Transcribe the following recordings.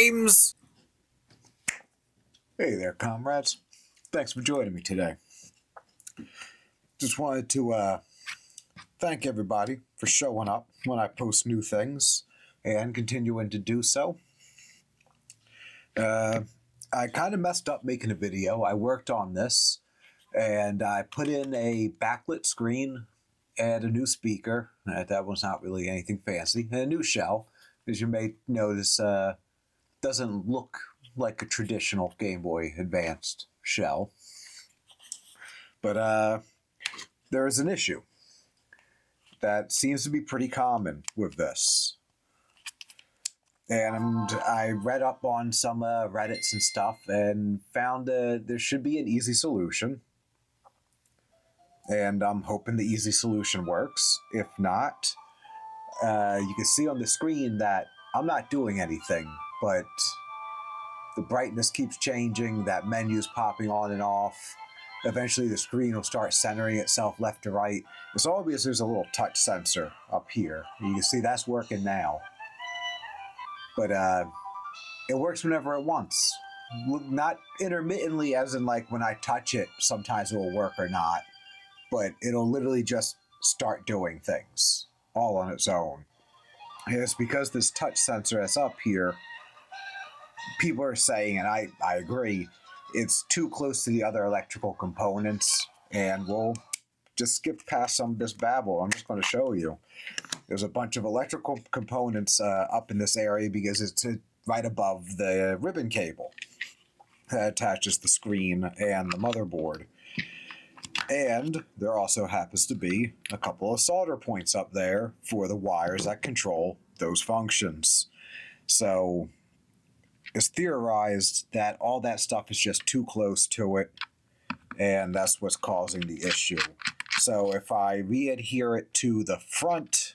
games! Hey there, comrades. Thanks for joining me today. Just wanted to thank everybody for showing up when I post new things and continuing to do so. I kind of messed up making a video. I worked on this and I put in a backlit screen and a new speaker. That was not really anything fancy. And a new shell, as you may notice, doesn't look like a traditional Game Boy Advanced shell. But there is an issue that seems to be pretty common with this. And I read up on some Reddits and stuff and found there should be an easy solution. And I'm hoping the easy solution works. If not, you can see on the screen that I'm not doing anything, but the brightness keeps changing, that menu's popping on and off. Eventually the screen will start centering itself left to right. It's all because there's a little touch sensor up here. You can see that's working now. But it works whenever it wants. Not intermittently, as in like when I touch it, sometimes it will work or not. But it'll literally just start doing things all on its own. And it's because this touch sensor that's up here, people are saying, and I agree, it's too close to the other electrical components, and we'll just skip past some of this babble. I'm just going to show you. There's a bunch of electrical components up in this area because it's right above the ribbon cable that attaches the screen and the motherboard. And there also happens to be a couple of solder points up there for the wires that control those functions. So it's theorized that all that stuff is just too close to it, and that's what's causing the issue. So if I re-adhere it to the front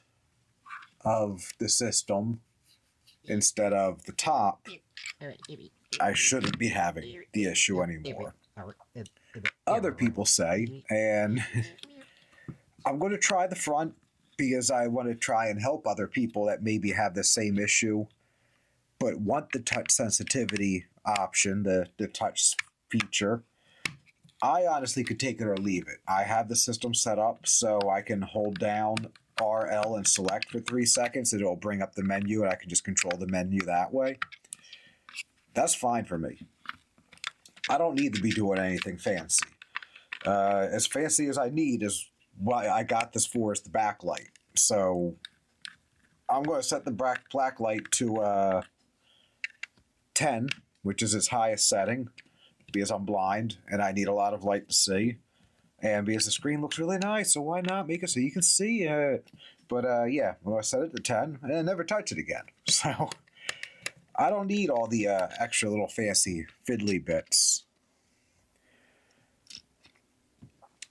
of the system instead of the top, I shouldn't be having the issue anymore. Other people say, and I'm going to try the front because I want to try and help other people that maybe have the same issue but want the touch sensitivity option, the touch feature. I honestly could take it or leave it. I have the system set up so I can hold down RL and select for 3 seconds. It'll bring up the menu and I can just control the menu that way. That's fine for me. I don't need to be doing anything fancy. As fancy as I need is what I got this for, is the backlight. So I'm going to set the backlight to 10, which is its highest setting, because I'm blind and I need a lot of light to see. And because the screen looks really nice, so why not make it so you can see it? But yeah, I'm going to set it to 10 and never touch it again. So I don't need all the extra little fancy fiddly bits.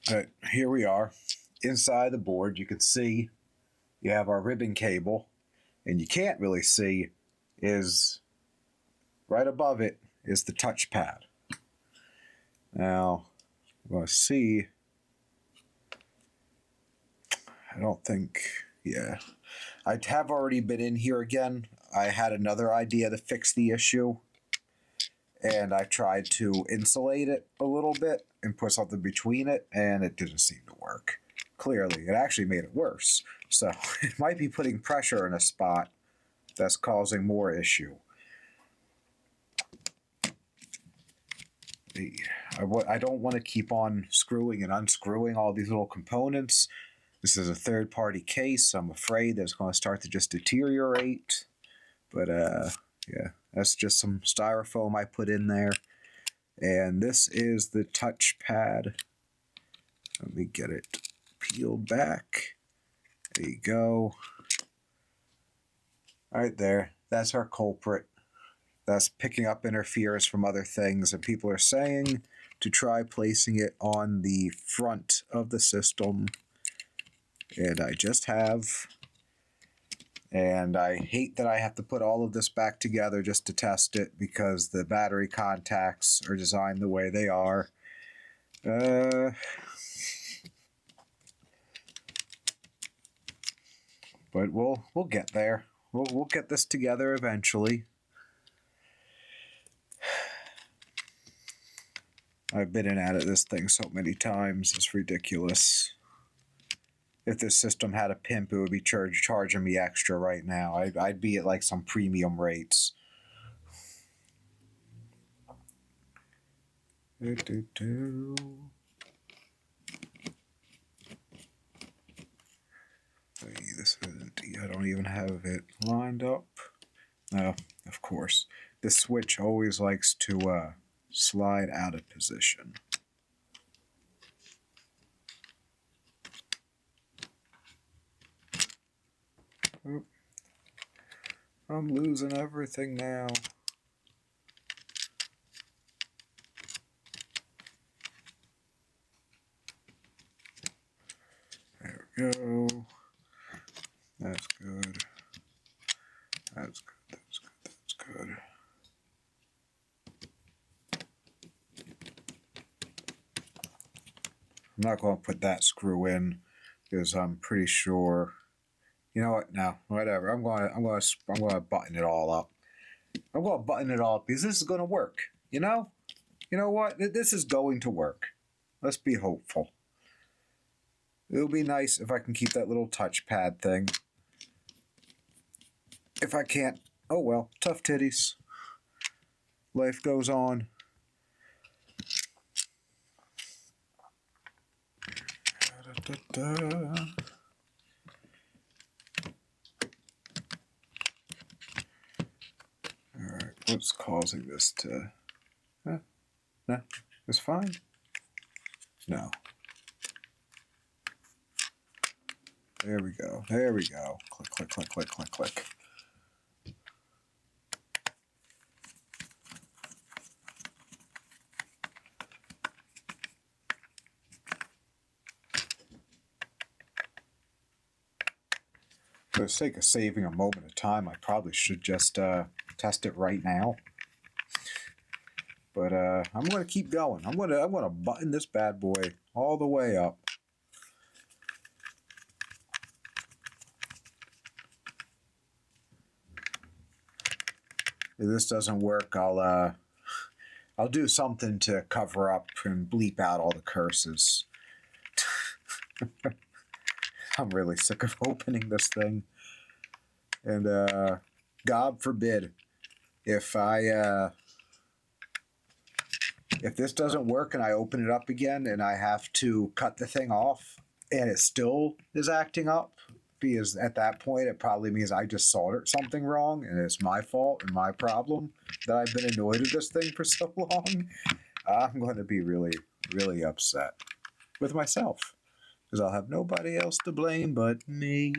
But here we are. Inside the board, you can see you have our ribbon cable, and you can't really see is right above it is the touchpad. Now, we'll see. I don't think, yeah. I have already been in here again. I had another idea to fix the issue, and I tried to insulate it a little bit and put something between it, and it didn't seem to work. Clearly, it actually made it worse. So it might be putting pressure in a spot that's causing more issue. I don't want to keep on screwing and unscrewing all these little components. This is a third-party case. I'm afraid that it's going to start to just deteriorate. But yeah, that's just some styrofoam I put in there. And this is the touchpad. Let me get it peeled back. There you go. Right there. That's our culprit. That's picking up interference from other things. And people are saying to try placing it on the front of the system. And I just have. And I hate that I have to put all of this back together just to test it because the battery contacts are designed the way they are. But we'll get there. We'll get this together eventually. I've been in and out of this thing so many times, it's ridiculous. If this system had a pimp, it would be charging me extra right now. I'd be at like some premium rates. This isn't. I don't even have it lined up. No, of course. The switch always likes to slide out of position. Oop. I'm losing everything now. There we go. That's good. That's good. That's good. That's good. I'm not going to put that screw in because I'm pretty sure. You know what? No, whatever. I'm going to button it all up. I'm going to button it all up because this is going to work. You know what? This is going to work. Let's be hopeful. It'll be nice if I can keep that little touchpad thing. If I can't, oh well, tough titties. Life goes on. Alright, what's causing this to... No, it's fine. No. There we go. There we go. Click, click, click, click, click, click. For the sake of saving a moment of time, I probably should just test it right now. But I'm going to keep going. I'm going to button this bad boy all the way up. If this doesn't work, I'll do something to cover up and bleep out all the curses. I'm really sick of opening this thing. And God forbid if this doesn't work and I open it up again and I have to cut the thing off and it still is acting up, because at that point it probably means I just soldered something wrong and it's my fault and my problem that I've been annoyed with this thing for so long. I'm going to be really, really upset with myself because I'll have nobody else to blame but me.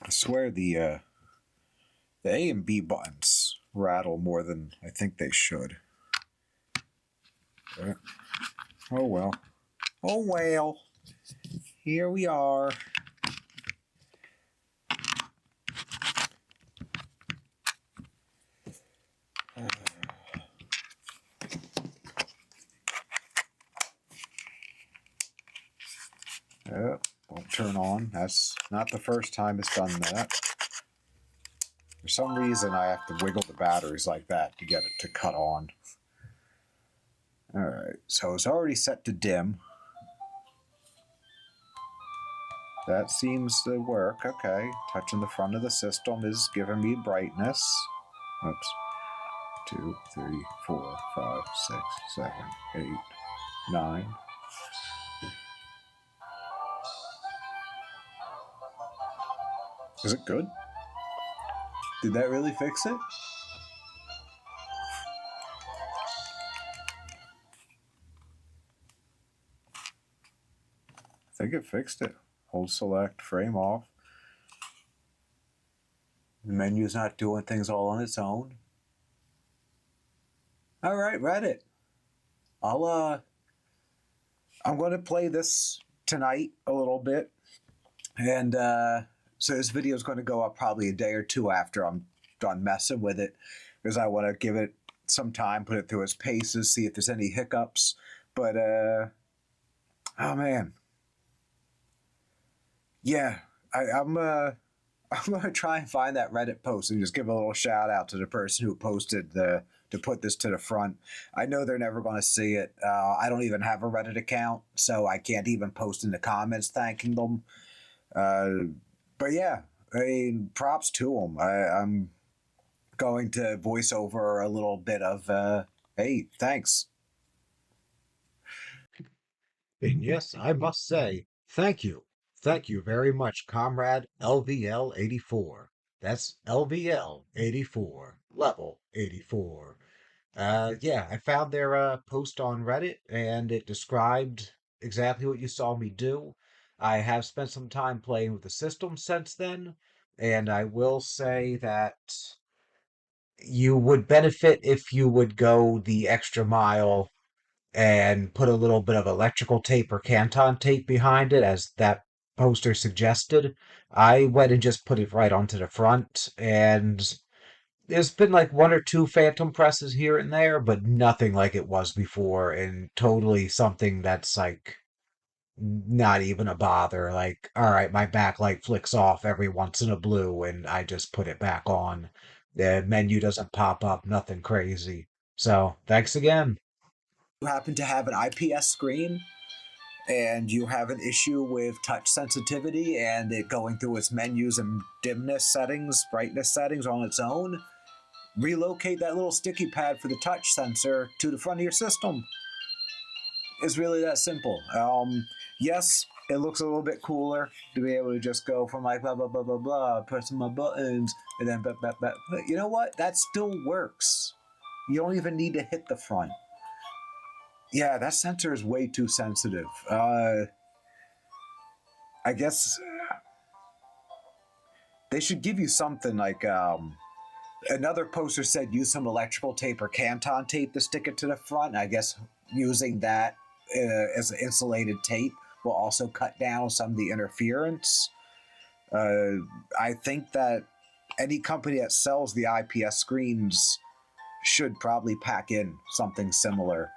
I swear the A and B buttons rattle more than I think they should. But, oh well. Oh well. Here we are. Won't turn on. That's not the first time it's done that. For some reason, I have to wiggle the batteries like that to get it to cut on. Alright, so it's already set to dim. That seems to work. Okay, touching the front of the system is giving me brightness. Oops. 2, 3, 4, 5, 6, 7, 8, 9. Is it good? Did that really fix it? I think it fixed it. Hold select, frame off. The menu's not doing things all on its own. All right, Reddit. I'm going to play this tonight a little bit. And so this video is going to go up probably a day or two after I'm done messing with it, because I want to give it some time, put it through its paces, see if there's any hiccups. But, oh man. Yeah, I I'm gonna try and find that Reddit post and just give a little shout out to the person who posted the to put this to the front. I know they're never going to see it. I don't even have a Reddit account, so I can't even post in the comments thanking them. Uh, but yeah, I mean, props to them. I'm going to voice over a little bit of, hey, thanks. And yes, I must say, thank you. Thank you very much, Comrade LVL 84. That's LVL 84, level 84. Yeah, I found their post on Reddit and it described exactly what you saw me do. I have spent some time playing with the system since then, and I will say that you would benefit if you would go the extra mile and put a little bit of electrical tape or Canton tape behind it, as that poster suggested. I went and just put it right onto the front, and there's been like one or two phantom presses here and there, but nothing like it was before, and totally something that's like not even a bother. Like, all right, my backlight flicks off every once in a blue, and I just put it back on. The menu doesn't pop up, nothing crazy. So, thanks again. You happen to have an IPS screen and you have an issue with touch sensitivity and it going through its menus and dimness settings, brightness settings on its own, relocate that little sticky pad for the touch sensor to the front of your system. It's really that simple. Yes, it looks a little bit cooler to be able to just go from like blah blah blah blah blah, pressing my buttons, and then blah, blah, blah. But you know what? That still works. You don't even need to hit the front. Yeah, that sensor is way too sensitive. I guess they should give you something like another poster said use some electrical tape or Canton tape to stick it to the front. I guess using that as an insulated tape will also cut down some of the interference. Uh, I think that any company that sells the IPS screens should probably pack in something similar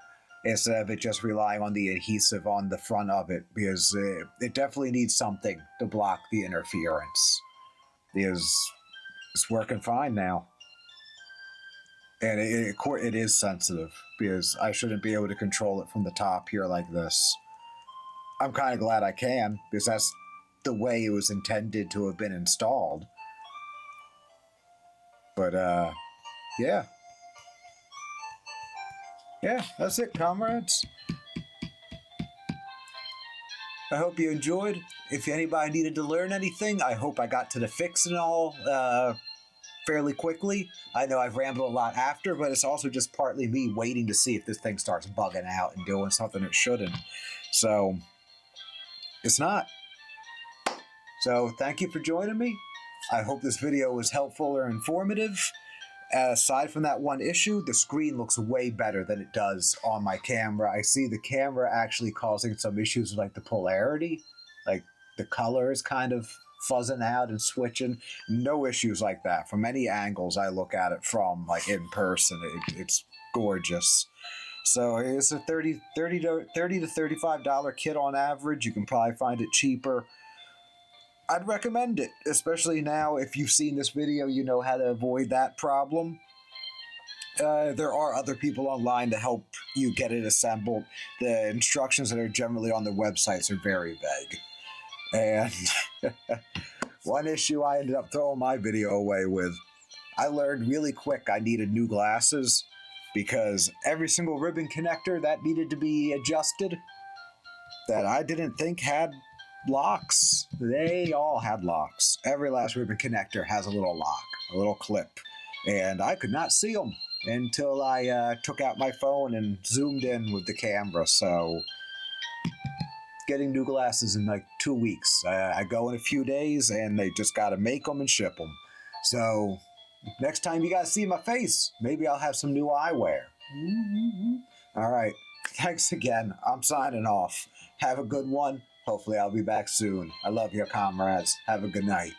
instead of it just relying on the adhesive on the front of it, because it definitely needs something to block the interference. Because it's working fine now. And it is sensitive because I shouldn't be able to control it from the top here like this. I'm kind of glad I can because that's the way it was intended to have been installed. But yeah, yeah, that's it, comrades. I hope you enjoyed. If anybody needed to learn anything, I hope I got to the fix and all fairly quickly. I know I've rambled a lot after, but it's also just partly me waiting to see if this thing starts bugging out and doing something it shouldn't. So it's not. So thank you for joining me. I hope this video was helpful or informative. Aside from that one issue, the screen looks way better than it does on my camera. I see the camera actually causing some issues with like the polarity, like the color is kind of fuzzing out and switching. No issues like that from any angles I look at it from, like in person. It's gorgeous. So it's a $30 to $35 kit on average. You can probably find it cheaper. I'd recommend it, especially now if you've seen this video, you know how to avoid that problem. There are other people online to help you get it assembled. The instructions that are generally on their websites are very vague. And one issue I ended up throwing my video away with, I learned really quick I needed new glasses because every single ribbon connector that needed to be adjusted that I didn't think had locks. They all had locks. Every last ribbon connector has a little lock, a little clip, and I could not see them until I took out my phone and zoomed in with the camera. So, getting new glasses in like 2 weeks. I go in a few days, and they just got to make them and ship them. So, next time you guys see my face, maybe I'll have some new eyewear. All right. Thanks again. I'm signing off. Have a good one. Hopefully, I'll be back soon. I love you, comrades. Have a good night.